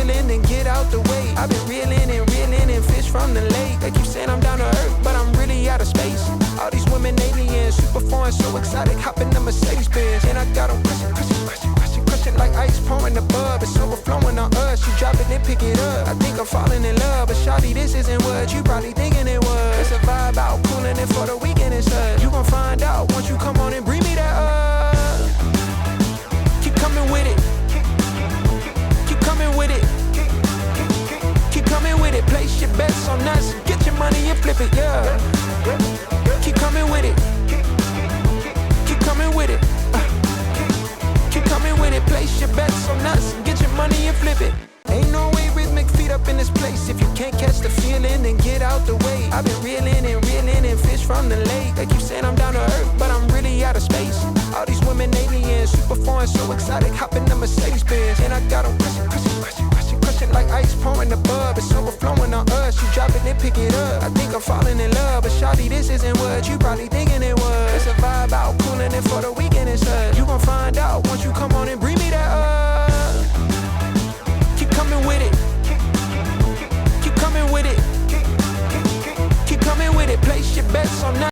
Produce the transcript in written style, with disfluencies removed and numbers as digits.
feeling, then get out the way. I've been reeling and fish from the lake. They keep saying I'm down to earth, but I'm really out of space. All these women aliens, super foreign, so exotic, hop in the Mercedes-Benz. And I got them crushing like ice pouring the bub. It's overflowing on us, you drop it then pick it up. I think I'm falling in love, but shawty, this isn't what you probably thinking it was. It's a vibe out, cooling it for the weekend and such. You gon' find out once you come on and bring me that up. Keep coming with it. Keep coming with it. Keep coming with it. Place your bets on us. Get your money and flip it, yeah. Keep coming with it. Keep coming with it. Keep coming with it. Place your bets on us. Get your money and flip it. Ain't no way rhythmic feet up in this place. If you can't catch the feeling, then get out the way. I've been reeling and fish from the lake. They keep saying I'm down to earth, but I'm really out of space. All these women aliens, super foreign, so exotic, hop in the Mercedes-Benz. And I got them crushing like ice pouring the bub. It's overflowing on us, you drop it then pick it up. I think I'm falling in love, but shawty, this isn't what you probably thinking it was. It's a vibe out,